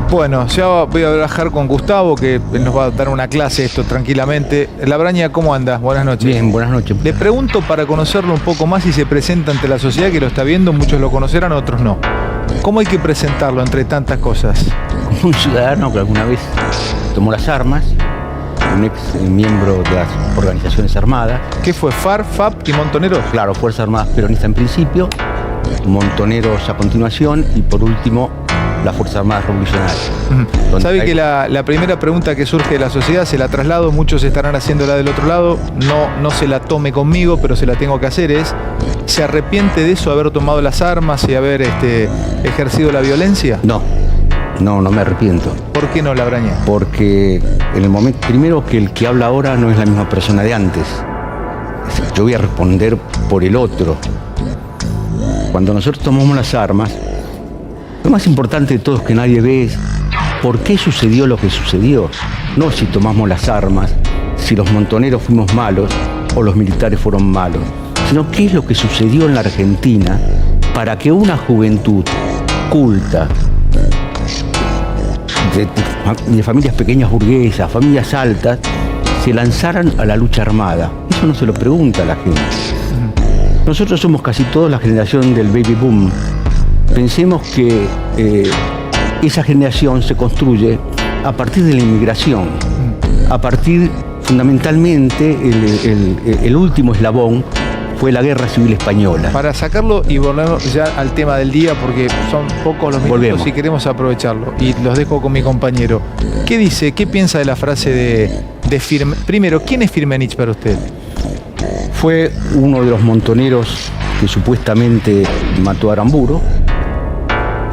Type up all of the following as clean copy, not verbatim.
Bueno, ya voy a trabajar con Gustavo, que nos va a dar una clase esto tranquilamente. Labraña, ¿cómo andas? Buenas noches. Bien, buenas noches. Le pregunto para conocerlo un poco más y se presenta ante la sociedad que lo está viendo, muchos lo conocerán, otros no. ¿Cómo hay que presentarlo entre tantas cosas? Como un ciudadano que alguna vez tomó las armas, un ex miembro de las organizaciones armadas. ¿Qué fue? ¿FARC, FAP y Montoneros? Claro, Fuerzas Armadas Peronistas en principio, Montoneros a continuación y por último las Fuerzas Armadas Revolucionarias. Sabe que la primera pregunta que surge de la sociedad se la traslado, muchos estarán haciéndola del otro lado, no se la tome conmigo, pero se la tengo que hacer, es: ¿se arrepiente de eso, haber tomado las armas y haber ejercido la violencia? No me arrepiento. ¿Por qué no, Labraña? Porque en el momento, primero, que el que habla ahora no es la misma persona de antes. Yo voy a responder por el otro. Cuando nosotros tomamos las armas, lo más importante de todo es que nadie ve es por qué sucedió lo que sucedió. No si tomamos las armas, si los montoneros fuimos malos o los militares fueron malos, sino qué es lo que sucedió en la Argentina para que una juventud culta, de familias pequeñas burguesas, familias altas, se lanzaran a la lucha armada. Eso no se lo pregunta a la gente. Nosotros somos casi todos la generación del baby boom. Pensemos que esa generación se construye a partir de la inmigración, a partir, fundamentalmente, el último eslabón fue la Guerra Civil Española. Para sacarlo y volver ya al tema del día, porque son pocos los minutos y queremos aprovecharlo, y los dejo con mi compañero. ¿Qué dice, qué piensa de la frase de Firmenich? Primero, ¿quién es Firmenich para usted? Fue uno de los montoneros que supuestamente mató a Aramburu,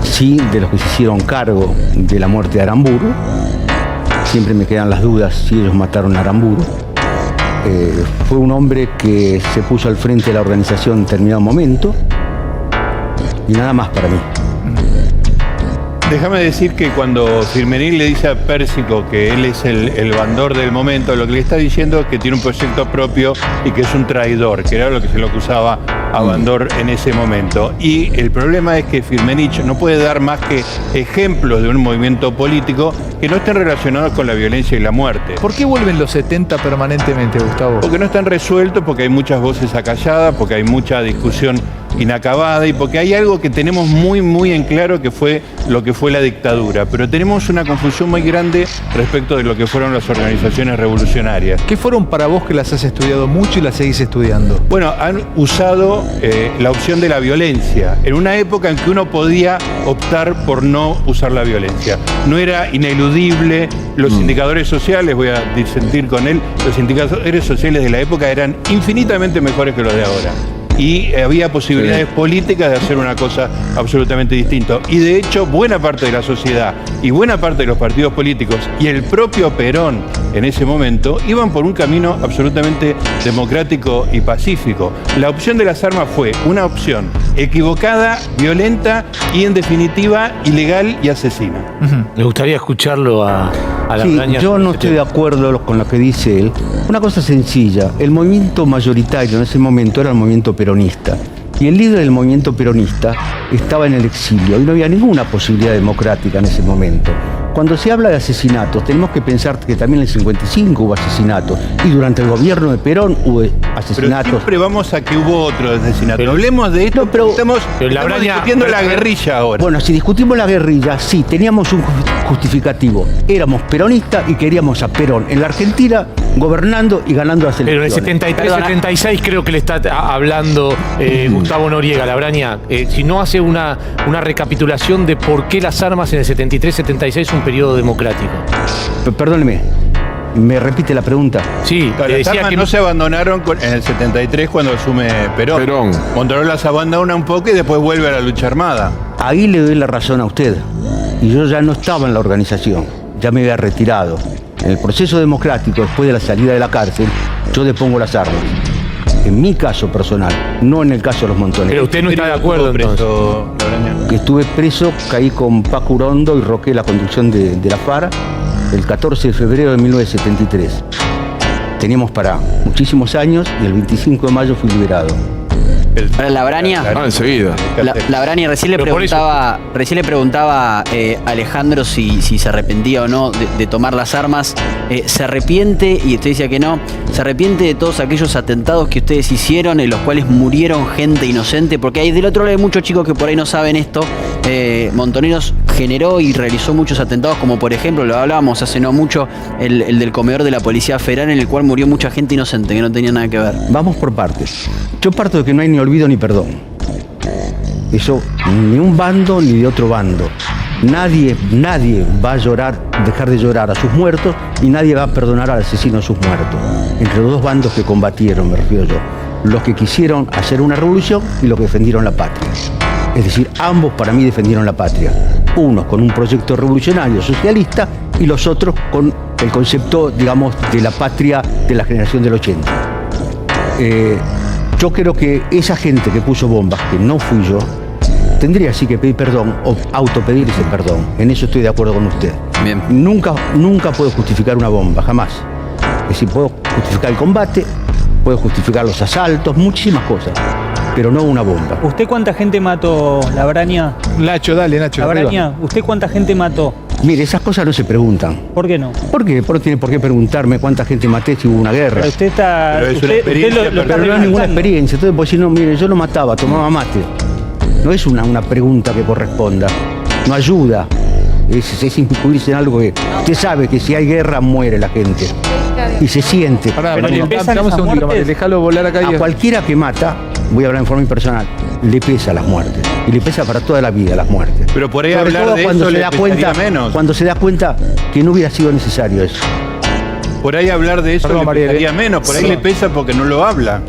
sí, de los que se hicieron cargo de la muerte de Aramburu. Siempre me quedan las dudas si ellos mataron a Aramburu. Fue un hombre que se puso al frente de la organización en determinado momento y nada más para mí. Déjame decir que cuando Firmenich le dice a Pérsico que él es el bandor del momento, lo que le está diciendo es que tiene un proyecto propio y que es un traidor, que era lo que se lo acusaba a Bandor en ese momento. Y el problema es que Firmenich no puede dar más que ejemplos de un movimiento político que no estén relacionados con la violencia y la muerte. ¿Por qué vuelven los 70 permanentemente, Gustavo? Porque no están resueltos, porque hay muchas voces acalladas, porque hay mucha discusión inacabada y porque hay algo que tenemos muy en claro que fue lo que fue la dictadura, pero tenemos una confusión muy grande respecto de lo que fueron las organizaciones revolucionarias. ¿Qué fueron para vos, que las has estudiado mucho y las seguís estudiando? Bueno, han usado la opción de la violencia en una época en que uno podía optar por no usar la violencia. No era ineludible, los indicadores sociales, voy a disentir con él, los indicadores sociales de la época eran infinitamente mejores que los de ahora. Y había posibilidades políticas de hacer una cosa absolutamente distinta. Y de hecho, buena parte de la sociedad y buena parte de los partidos políticos y el propio Perón en ese momento iban por un camino absolutamente democrático y pacífico. La opción de las armas fue una opción equivocada, violenta y, en definitiva, ilegal y asesina. Me gustaría escucharlo a Labraña. Sí, yo no estoy de acuerdo con lo que dice él. Una cosa sencilla, el movimiento mayoritario en ese momento era el movimiento peronista. Y el líder del movimiento peronista estaba en el exilio y no había ninguna posibilidad democrática en ese momento. Cuando se habla de asesinatos, tenemos que pensar que también en el 55 hubo asesinatos y durante el gobierno de Perón hubo asesinatos. Pero siempre vamos a que hubo otro asesinato. Hablemos de esto, pero estamos discutiendo la guerrilla ahora. Bueno, si discutimos la guerrilla, sí, teníamos un justificativo. Éramos peronistas y queríamos a Perón en la Argentina gobernando y ganando las elecciones. Pero en el 73-76 creo que le está hablando Gustavo Noriega, Labraña. Si no hace una recapitulación de por qué las armas en el 73-76 es un periodo democrático. Perdóneme, ¿me repite la pregunta? Sí, las decía armas que no se abandonaron en el 73 cuando asume Perón. Montoneros las abandona un poco y después vuelve a la lucha armada. Ahí le doy la razón a usted. Y yo ya no estaba en la organización, ya me había retirado. En el proceso democrático, después de la salida de la cárcel, yo depongo las armas. En mi caso personal, no en el caso de los montoneros. Pero usted no está de acuerdo, entonces. Que estuve preso, caí con Paco Urondo y Roque la conducción de la FARC el 14 de febrero de 1973. Teníamos para muchísimos años y el 25 de mayo fui liberado. Para la Braña. Enseguida. La Braña recién le Pero por eso- preguntaba a Alejandro si se arrepentía o no de tomar las armas. ¿Se arrepiente? Y usted decía que no. ¿Se arrepiente de todos aquellos atentados que ustedes hicieron en los cuales murieron gente inocente? Porque hay del otro lado hay muchos chicos que por ahí no saben esto. Montoneros generó y realizó muchos atentados, como por ejemplo, lo hablábamos hace no mucho, el del comedor de la Policía Federal, en el cual murió mucha gente inocente que no tenía nada que ver. Vamos por partes. Yo parto de que no hay ni olvido ni perdón. Eso ni un bando ni de otro bando. Nadie va a dejar de llorar a sus muertos y nadie va a perdonar al asesino a sus muertos. Entre los dos bandos que combatieron, me refiero yo. Los que quisieron hacer una revolución y los que defendieron la patria. Es decir, ambos para mí defendieron la patria. Unos con un proyecto revolucionario socialista y los otros con el concepto, digamos, de la patria de la generación del 80. Yo creo que esa gente que puso bombas, que no fui yo, tendría sí que pedir perdón o autopedir ese perdón. En eso estoy de acuerdo con usted. Bien. Nunca puedo justificar una bomba, jamás. Es decir, puedo justificar el combate, puedo justificar los asaltos, muchísimas cosas, pero no una bomba. ¿Usted cuánta gente mató, la Braña? Nacho, dale, Nacho. La arriba. Braña, ¿usted cuánta gente mató? Mire, esas cosas no se preguntan. ¿Por qué no? ¿Por qué? No tiene por qué preguntarme cuánta gente maté si hubo una guerra. Pero usted está. Pero es una usted experiencia lo está Pero no hay ninguna relatando. experiencia. Entonces, pues si no, mire, yo lo mataba, tomaba mate. No es una pregunta que corresponda. No ayuda. Es incluirse en algo que usted sabe que si hay guerra muere la gente. Y se siente. Pará, Pero Mario, le pesan dame un esas segundito, muertes. Mario, déjalo volar acá y A cualquiera que mata, voy a hablar en forma impersonal, le pesa las muertes. Y le pesa para toda la vida las muertes. Pero por ahí Sobre hablar todo de cuando eso se le da pesaría cuenta, menos. cuando se da cuenta que no hubiera sido necesario eso. Por ahí hablar de eso Perdón, le Mariel, pesaría menos. Por ahí Sí. le pesa porque no lo habla.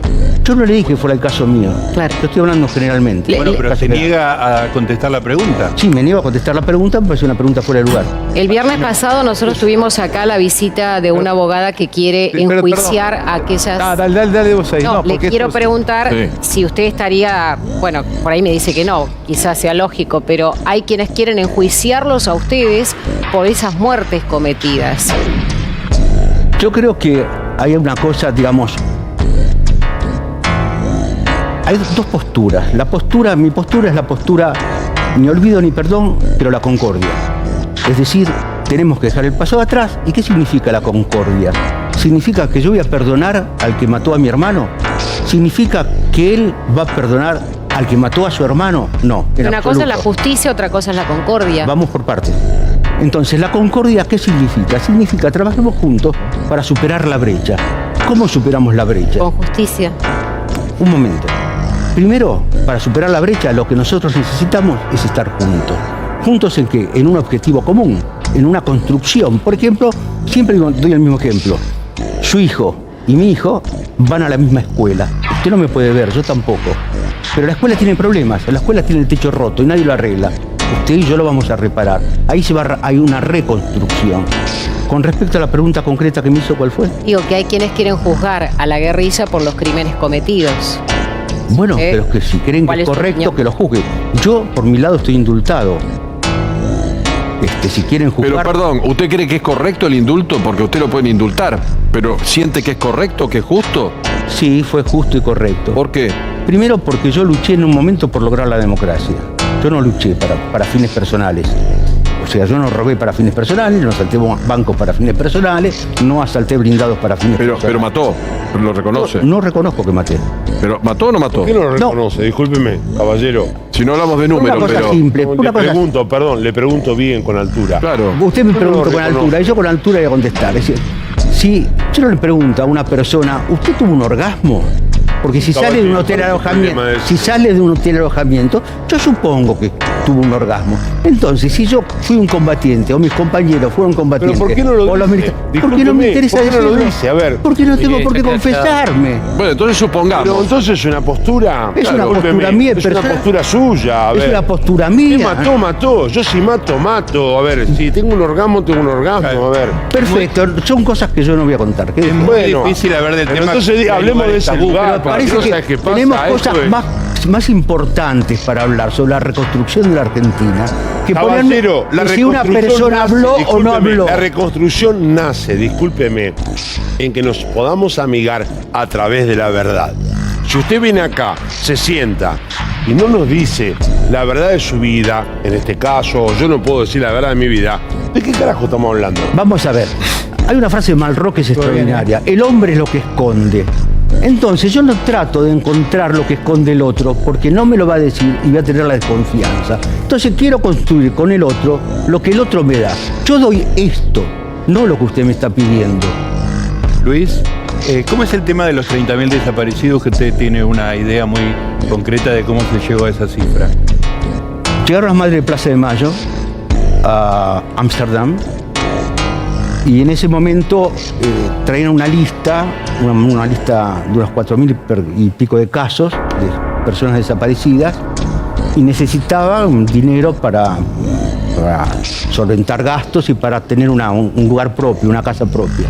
Yo no le dije que fuera el caso mío. Claro. Yo estoy hablando generalmente. Bueno, pero Caso se general. niega a contestar la pregunta. Sí, me niego a contestar la pregunta, me parece una pregunta fuera de lugar. El viernes pasado nosotros tuvimos acá la visita de una abogada que quiere Pero, enjuiciar a aquellas... Dale vos ahí. No, le porque quiero esto- preguntar Sí. si usted estaría, bueno, por ahí me dice que no, quizás sea lógico, pero hay quienes quieren enjuiciarlos a ustedes por esas muertes cometidas. Yo creo que hay una cosa, digamos, hay dos posturas. Mi postura es la postura ni olvido ni perdón, pero la concordia. Es decir, tenemos que dejar el paso de atrás. ¿Y qué significa la concordia? ¿Significa que yo voy a perdonar al que mató a mi hermano? ¿Significa que él va a perdonar al que mató a su hermano? No. en Una cosa es la absoluto. justicia, otra cosa es la concordia. Vamos por partes. Entonces, ¿la concordia qué significa? Significa trabajemos juntos para superar la brecha. ¿Cómo superamos la brecha? Con justicia. Un momento. Primero, para superar la brecha, lo que nosotros necesitamos es estar juntos. ¿Juntos en qué? En un objetivo común, en una construcción. Por ejemplo, siempre doy el mismo ejemplo. Su hijo y mi hijo van a la misma escuela. Usted no me puede ver, yo tampoco. Pero la escuela tiene problemas, la escuela tiene el techo roto y nadie lo arregla. Usted y yo lo vamos a reparar. Ahí hay una reconstrucción. Con respecto a la pregunta concreta que me hizo, ¿cuál fue? Digo que hay quienes quieren juzgar a la guerrilla por los crímenes cometidos. Bueno, pero que si creen que ¿Cuál es es tu correcto, opinión? que lo juzguen. Yo, por mi lado, estoy indultado. Si quieren Pero juzgar... perdón, ¿usted cree que es correcto el indulto? Porque usted lo pueden indultar, pero ¿siente que es correcto, que es justo? Sí, fue justo y correcto. ¿Por qué? Primero porque yo luché en un momento por lograr la democracia. Yo no luché para fines personales. O sea, yo no robé para fines personales, no asalté bancos para fines personales, no asalté blindados para fines Pero personales. mató, lo reconoce. No reconozco que maté. ¿Pero mató o no mató? ¿Por qué no lo reconoce? Discúlpeme, caballero. Si no hablamos de Una números, cosa pero... simple, Le una cosa pregunto, perdón, le pregunto bien, con altura. Claro. Usted me Yo no preguntó lo con reconozco. altura y yo con altura voy a contestar. Es decir, si yo no le pregunto a una persona, ¿usted tuvo un orgasmo? Porque si sale de un hotel ¿cuál es el alojamiento, problema de eso? si sale de un hotel alojamiento, yo supongo que tuvo un orgasmo. Entonces, si yo fui un combatiente o mis compañeros fueron combatientes, Pero ¿por qué no lo o los dice? militares, ¿por qué no me Discúlpeme, interesa ¿por qué no lo decirlo? dice? A ver. Porque no tengo por qué confesarme. Bueno, entonces supongamos. Pero entonces es una postura. Es una Discúlpeme, postura mía, es una personal. postura suya. A Es ver. una postura ¿Qué mía. mató? Yo si mato. A ver, si tengo un orgasmo, tengo un orgasmo. A ver. Perfecto, son cosas que yo no voy a contar. ¿Qué? Es muy difícil hablar del pero tema. entonces que hay hablemos de lugares ese tabú, lugar. pero Para Parece no que sabes qué pasa. tenemos Esto cosas es- más importantes para hablar sobre la reconstrucción de la Argentina que Caballero, la si una reconstrucción persona nace, habló o no discúlpeme, habló. La reconstrucción nace, discúlpeme, en que nos podamos amigar a través de la verdad. Si usted viene acá, se sienta y no nos dice la verdad de su vida, en este caso, yo no puedo decir la verdad de mi vida, ¿de qué carajo estamos hablando? Vamos a ver. Hay una frase de Malraux que es extraordinaria. El hombre es lo que esconde. Entonces yo no trato de encontrar lo que esconde el otro porque no me lo va a decir y voy a tener la desconfianza. Entonces quiero construir con el otro lo que el otro me da. Yo doy esto, no lo que usted me está pidiendo. Luis, ¿cómo es el tema de los 30.000 desaparecidos? Que usted tiene una idea muy concreta de cómo se llegó a esa cifra. Llegaron las madres de Plaza de Mayo a Ámsterdam y en ese momento traían una lista, una lista de unos 4.000 y pico de casos de personas desaparecidas y necesitaban dinero para solventar gastos y para tener un lugar propio, una casa propia.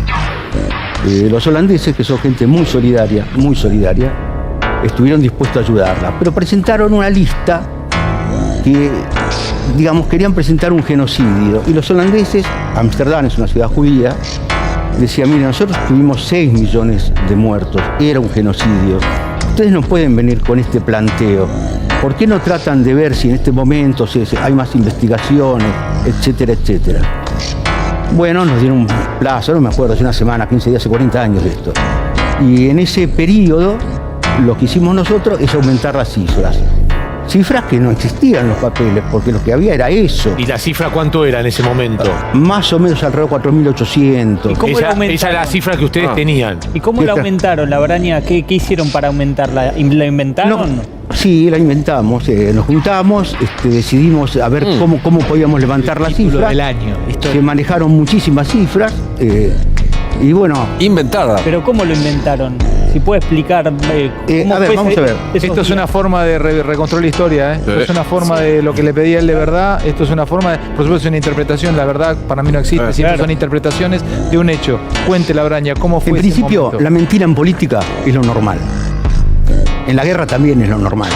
Los holandeses, que son gente muy solidaria, estuvieron dispuestos a ayudarla, pero presentaron una lista que, digamos, querían presentar un genocidio. Y los holandeses, Ámsterdam es una ciudad judía, decían, mire, nosotros tuvimos 6 millones de muertos, era un genocidio. Ustedes no pueden venir con este planteo. ¿Por qué no tratan de ver si en este momento hay más investigaciones, etcétera, etcétera? Bueno, nos dieron un plazo, no me acuerdo, hace una semana, 15 días, hace 40 años de esto. Y en ese periodo, lo que hicimos nosotros es aumentar las cifras. Cifras que no existían en los papeles, porque lo que había era eso. ¿Y la cifra cuánto era en ese momento? Más o menos alrededor de 4.800. ¿Y cómo la aumentaron? Esa es la cifra que ustedes tenían. ¿Y cómo la aumentaron, la Braña? ¿Qué hicieron para aumentarla? ¿La inventaron? Sí, la inventamos. Nos juntamos, decidimos a ver cómo podíamos levantar las cifras. Del año. Se manejaron muchísimas cifras. Y bueno. Inventada. ¿Pero cómo lo inventaron? Si puede explicar cómo a ver, fue vamos a ver. Esto es una forma de reconstruir la historia, ¿eh? Esto es una forma de lo que le pedía él de verdad. Esto es una forma de, por supuesto, es una interpretación. La verdad para mí no existe. Siempre son interpretaciones de un hecho. Cuente, la Braña, ¿cómo fue En ese principio, momento? la mentira en política es lo normal. En la guerra también es lo normal.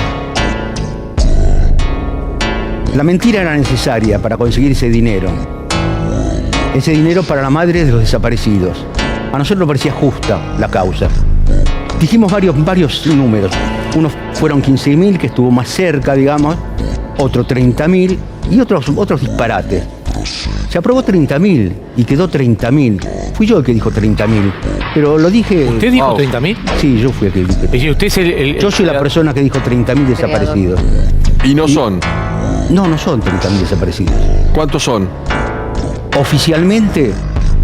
La mentira era necesaria para conseguir ese dinero. Ese dinero para la madre de los desaparecidos. A nosotros nos parecía justa la causa. Dijimos varios números. Unos fueron 15.000, que estuvo más cerca, digamos. Otro 30.000 y otros disparates. Se aprobó 30.000 y quedó 30.000. Fui yo el que dijo 30.000. Pero lo dije... ¿Usted dijo 30.000? Sí, yo fui el que dije. Es decir, usted es Yo soy la persona que dijo 30.000 desaparecidos. Y no son. No son 30.000 desaparecidos. ¿Cuántos son? Oficialmente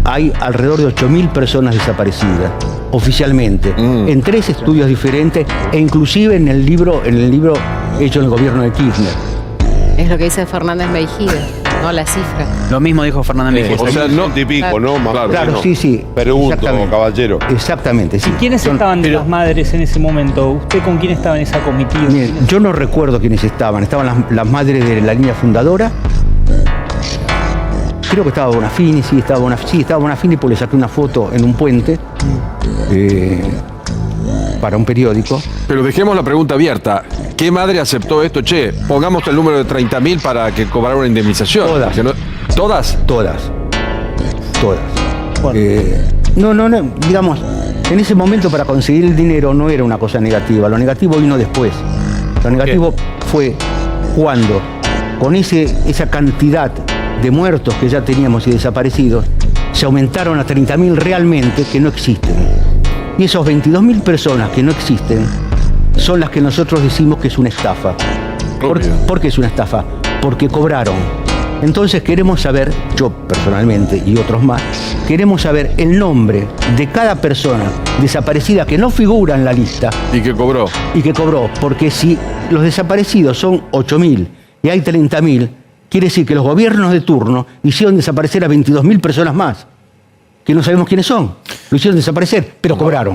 hay alrededor de 8.000 personas desaparecidas. Oficialmente. En 3 estudios diferentes e inclusive en el libro hecho en el gobierno de Kirchner. Es lo que dice Fernández Mejía, no la cifra. Lo mismo dijo Fernández Mejía. O sea, no. Y pico, ¿no? Más o Claro, menos. sí. Pregunto, Exactamente. caballero. Exactamente, sí. ¿Y quiénes estaban de las madres en ese momento? ¿Usted con quién estaba en esa comitiva? Miren, yo no recuerdo quiénes estaban. Estaban las madres de la línea fundadora. Creo que estaba Bonafini, estaba Bonafini, porque le saqué una foto en un puente para un periódico. Pero dejemos la pregunta abierta. ¿Qué madre aceptó esto? Che, pongamos el número de 30.000 para que cobrara una indemnización. Todas. Porque ¿Todas? Todas. Bueno. No, digamos, en ese momento para conseguir el dinero no era una cosa negativa. Lo negativo vino después. Lo negativo fue cuando, con esa cantidad de muertos que ya teníamos y desaparecidos, se aumentaron a 30.000 realmente que no existen. Y esos 22.000 personas que no existen son las que nosotros decimos que es una estafa. ¿Por qué es una estafa? Porque cobraron. Entonces queremos saber, yo personalmente y otros más, queremos saber el nombre de cada persona desaparecida que no figura en la lista Y que cobró. porque si los desaparecidos son 8.000 y hay 30.000, quiere decir que los gobiernos de turno hicieron desaparecer a 22.000 personas más, que no sabemos quiénes son. Lo hicieron desaparecer, pero cobraron.